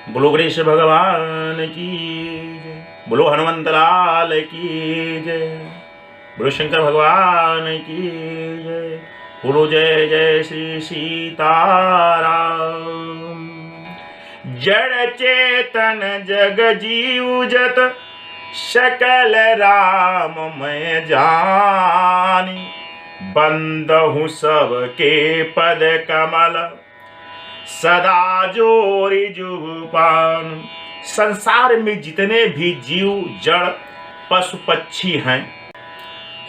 बोलो गणेश भगवान की जय। बोलो हनुमंत लाल की जय। बोलो शंकर भगवान की जय। बोलो जय जय श्री सीताराम। जड़ चेतन जग जीव जत सकल राम मैं जानी। बंदहु सबके पद कमल सदा जोरी जुबान। संसार में जितने भी जीव जड़ पशु पक्षी हैं,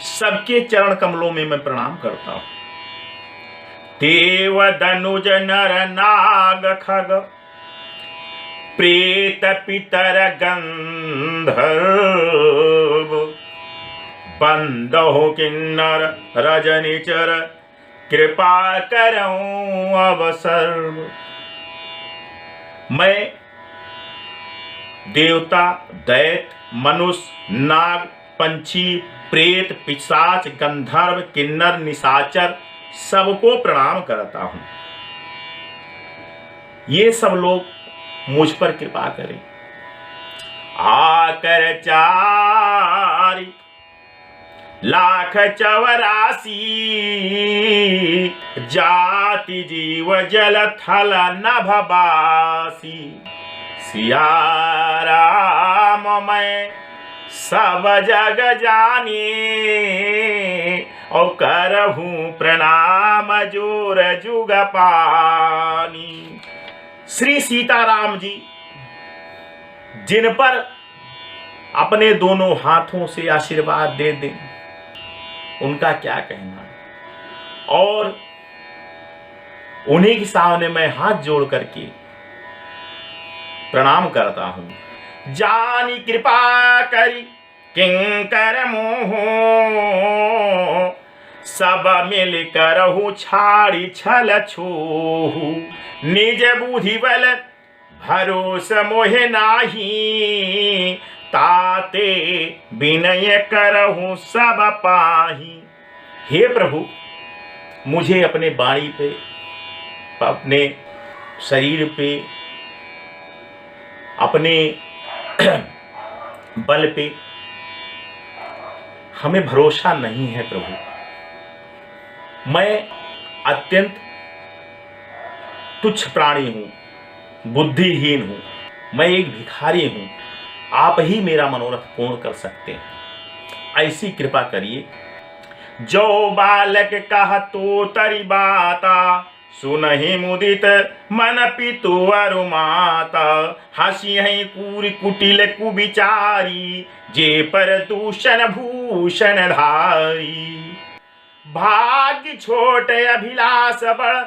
सबके चरण कमलों में मैं प्रणाम करता हूं। देव धनुज नर नाग खग प्रेत पितर गंधर्व। बंदो किन्नर रजनिचर कृपा करऊं अवसर। मैं देवता दैत्य मनुष्य नाग पंछी प्रेत पिशाच गंधर्व किन्नर निशाचर सबको प्रणाम करता हूं। ये सब लोग मुझ पर कृपा करें। आकर चारि लाख 84 जाति जीव जल थल नभबासी। सिया राम मैं सब जग जानी और करहूं प्रणाम जोर जुग पानी। श्री सीताराम जी जिन पर अपने दोनों हाथों से आशीर्वाद दे दें, उनका क्या कहना। और उन्हीं के सामने मैं हाथ जोड़ करके प्रणाम करता हूं। जानी कृपा करी किंकर मोह सब मिल करहु छाड़ी छल छोहू। निज बुद्धि बल भरोस मोहे नाही ताते विनय करहु सब पाही। हे प्रभु, मुझे अपने वाणी पे अपने शरीर पे अपने बल पे हमें भरोसा नहीं है प्रभु। मैं अत्यंत तुच्छ प्राणी हूं, बुद्धिहीन हूं, मैं एक भिखारी हूं। आप ही मेरा मनोरथ पूर्ण कर सकते हैं, ऐसी कृपा करिए। जो बालक कहा तो तरी बाता सुनहि मुदित मन पितु अरु माता। हसी है कूर कुटिल कुविचारी जे पर दूषण भूषण धारी। भाग्य छोट अभिलाष बड़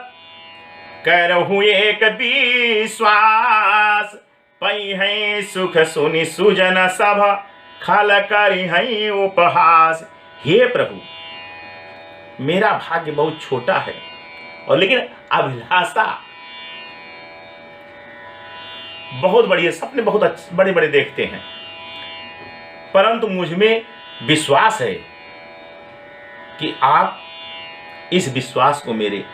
करहु एक विश्वास। पई है सुख सुनि सुजन सभ खल करी है उपहास। हे प्रभु, मेरा भाग्य बहुत छोटा है और लेकिन अभिलाषा बहुत बड़ी है, सपने बहुत अच्छे बड़े बड़े देखते हैं, परंतु मुझ में विश्वास है कि आप इस विश्वास को मेरे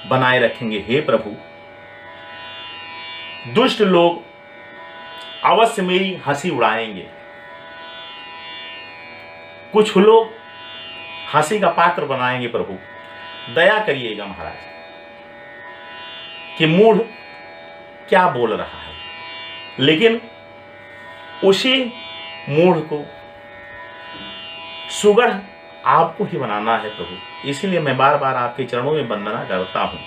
बनाए रखेंगे। हे प्रभु, दुष्ट लोग अवश्य मेरी हंसी उड़ाएंगे। कुछ लोग हंसी का पात्र बनाएंगे। प्रभु दया करिएगा महाराज कि मूढ़ क्या बोल रहा है, लेकिन उसी मूढ़ को सुगढ़ आपको ही बनाना है प्रभु। इसीलिए मैं बार बार आपके चरणों में वंदना करता हूं।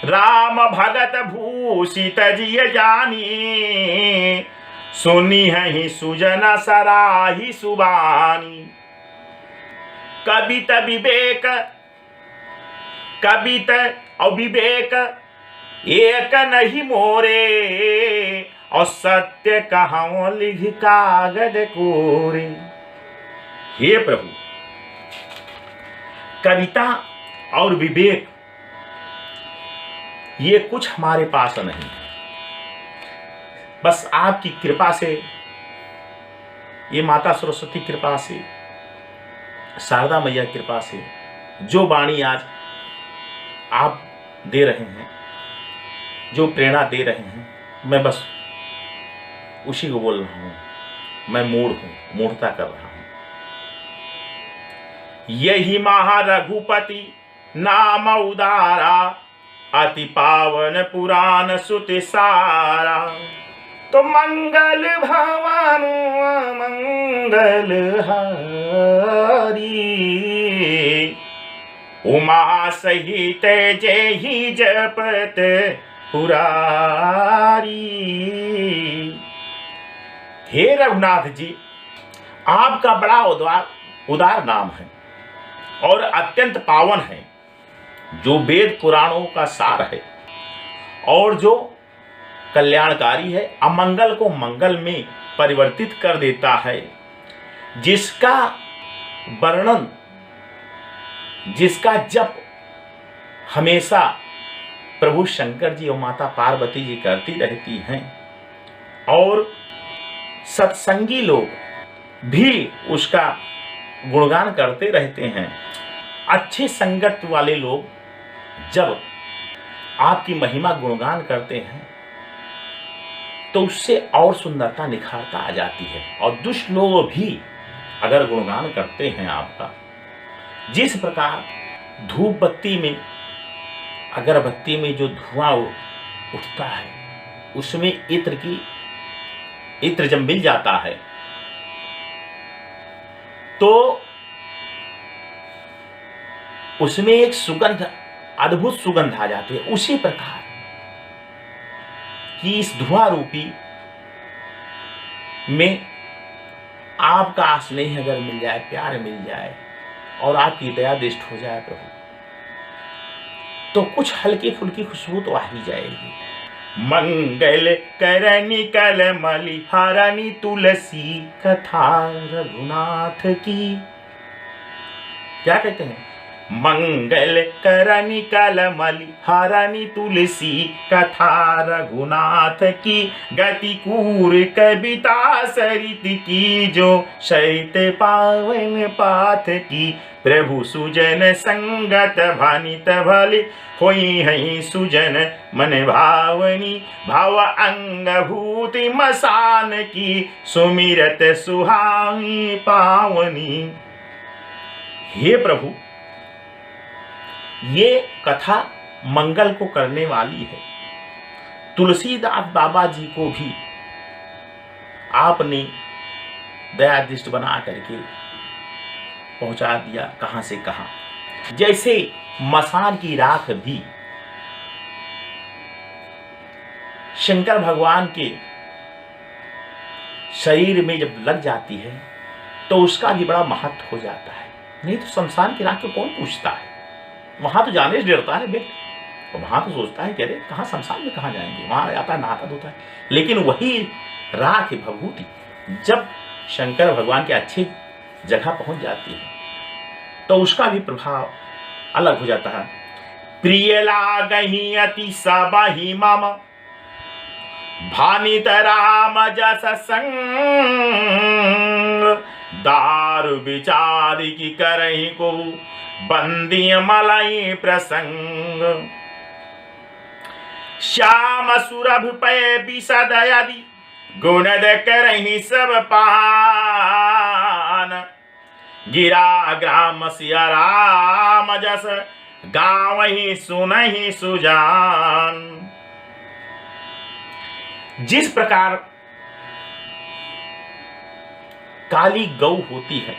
राम भगत भूषित जिय जानी। सुनी है सुजन सराही सुबानी। कवित और विवेक एक नहीं मोरे। और सत्य कहां लिख कागज कोरे। हे प्रभु, कविता और विवेक ये कुछ हमारे पास नहीं, बस आपकी कृपा से, ये माता सरस्वती कृपा से, शारदा मैया कृपा से जो वाणी आज आप दे रहे हैं, जो प्रेरणा दे रहे हैं, मैं बस उसी को बोल रहा हूँ। मैं मूढ़ हूँ, मूढ़ता कर रहा हूँ। यही महारघुपति नाम उदारा, अति पावन पुराण सुति सारा। तो मंगल भवन मंगल हारी, उमा सहित जेहि जपत पुरारी। हे रघुनाथ जी, आपका बड़ा उदार नाम है और अत्यंत पावन है, जो वेद पुराणों का सार है और जो कल्याणकारी है, अमंगल को मंगल में परिवर्तित कर देता है, जिसका वर्णन, जिसका जप हमेशा प्रभु शंकर जी और माता पार्वती जी करती रहती हैं, और सत्संगी लोग भी उसका गुणगान करते रहते हैं। अच्छी संगत वाले लोग जब आपकी महिमा गुणगान करते हैं तो उससे और सुंदरता निखारता आ जाती है। और दुष्ट लोग भी अगर गुणगान करते हैं आपका, जिस प्रकार धूप बत्ती में, अगरबत्ती में जो धुआं उठता है, उसमें इत्र जब मिल जाता है तो उसमें एक सुगंध, अद्भुत सुगंध आ जाती है। उसी प्रकार कि इस धुआं रूपी में आपका स्नेह अगर मिल जाए, प्यार मिल जाए और आपकी दया दृष्ट हो जाए प्रभु, तो कुछ हल्की फुल्की खुशबू तो आ ही जाएगी। मंगल करनी कलमली हरनी तुलसी, कथा रघुनाथ की। क्या कहते हैं? मंगल करनी कलमली हरनी तुलसी, कथा रघुनाथ की। गति कूर कविता सरित की, जो सरित पावन पाथ की। प्रभु सुजन संगत भनित भले, होई है सुजन मन भावनी। भाव अंग भूति मसान की, सुमिरत सुहानी पावनी। हे प्रभु, ये कथा मंगल को करने वाली है। तुलसीदास बाबा जी को भी आपने दयादृष्ट बना करके पहुंचा दिया कहां से कहां। जैसे मसान की राख भी शंकर भगवान के शरीर में जब लग जाती है तो उसका भी बड़ा महत्व हो जाता है। नहीं तो शमशान की राख को कौन पूछता है? वहां तो जाने से डरता है व्यक्ति, वहां तो सोचता है कि अरे कहाँ शमशान में कहाँ जाएंगे, वहां आता नहाता धोता है। लेकिन वही राख भभूति जब शंकर भगवान के अच्छी जगह पहुंच जाती है तो उसका भी प्रभाव अलग हो जाता है। प्रिय लागहि अति सबहि मम, भानित राम जस संग। दारु विचार की करहि को, बंदी मलई प्रसंग। श्याम सुरभ पय विशद यदि, गुणद करहि सब पान। गिरा ग्राम सिया राम जस, गावहि सुनहि सुजान। जिस प्रकार काली गौ होती है,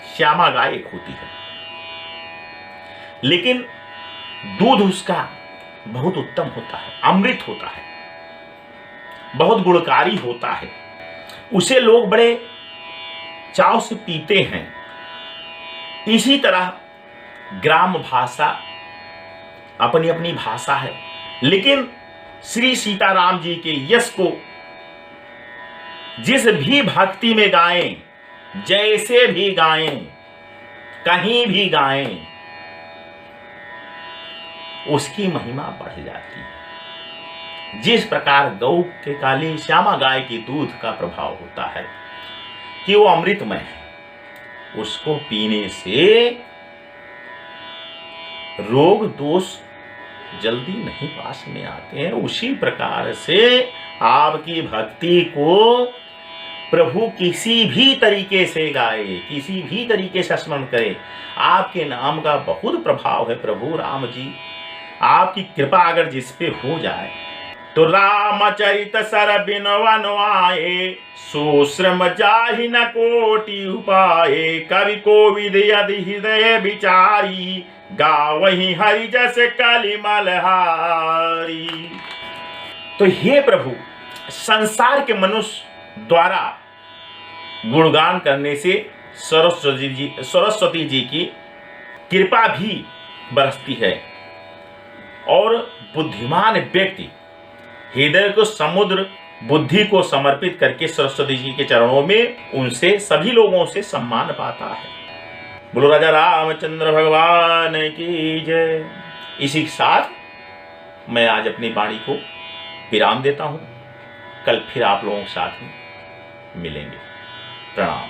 श्यामा गाय होती है, लेकिन दूध उसका बहुत उत्तम होता है, अमृत होता है, बहुत गुणकारी होता है। उसे लोग बड़े चाव से पीते हैं। इसी तरह ग्राम भाषा अपनी अपनी भाषा है, लेकिन श्री सीताराम जी के यश को जिस भी भक्ति में गाएं, जैसे भी गाएं, कहीं भी गाएं, उसकी महिमा बढ़ जाती है। जिस प्रकार गौ के काली श्यामा गाय के दूध का प्रभाव होता है कि वो अमृतमय है, उसको पीने से रोग दोष जल्दी नहीं पास में आते हैं। उसी प्रकार से आपकी भक्ति को प्रभु किसी भी तरीके से गाए, किसी भी तरीके से स्मरण करे, आपके नाम का बहुत प्रभाव है। प्रभु राम जी, आपकी कृपा अगर जिस पे हो जाए तो रामचरित सर बिनवन आए, सुश्रम जाहि न कोटि उपाये, कवि कोविद यदि हृदय विचारी, गावहि हरि जस कलिमल हारी। तो हे प्रभु, संसार के मनुष्य द्वारा गुणगान करने से सरस्वती जी की कृपा भी बरसती है, और बुद्धिमान व्यक्ति हृदय को समुद्र बुद्धि को समर्पित करके सरस्वती जी के चरणों में उनसे सभी लोगों से सम्मान पाता है। बोलो राजा रामचंद्र भगवान की जय। इसी के साथ मैं आज अपनी वाणी को विराम देता हूँ। कल फिर आप लोगों के साथ में मिलेंगे। प्रणाम।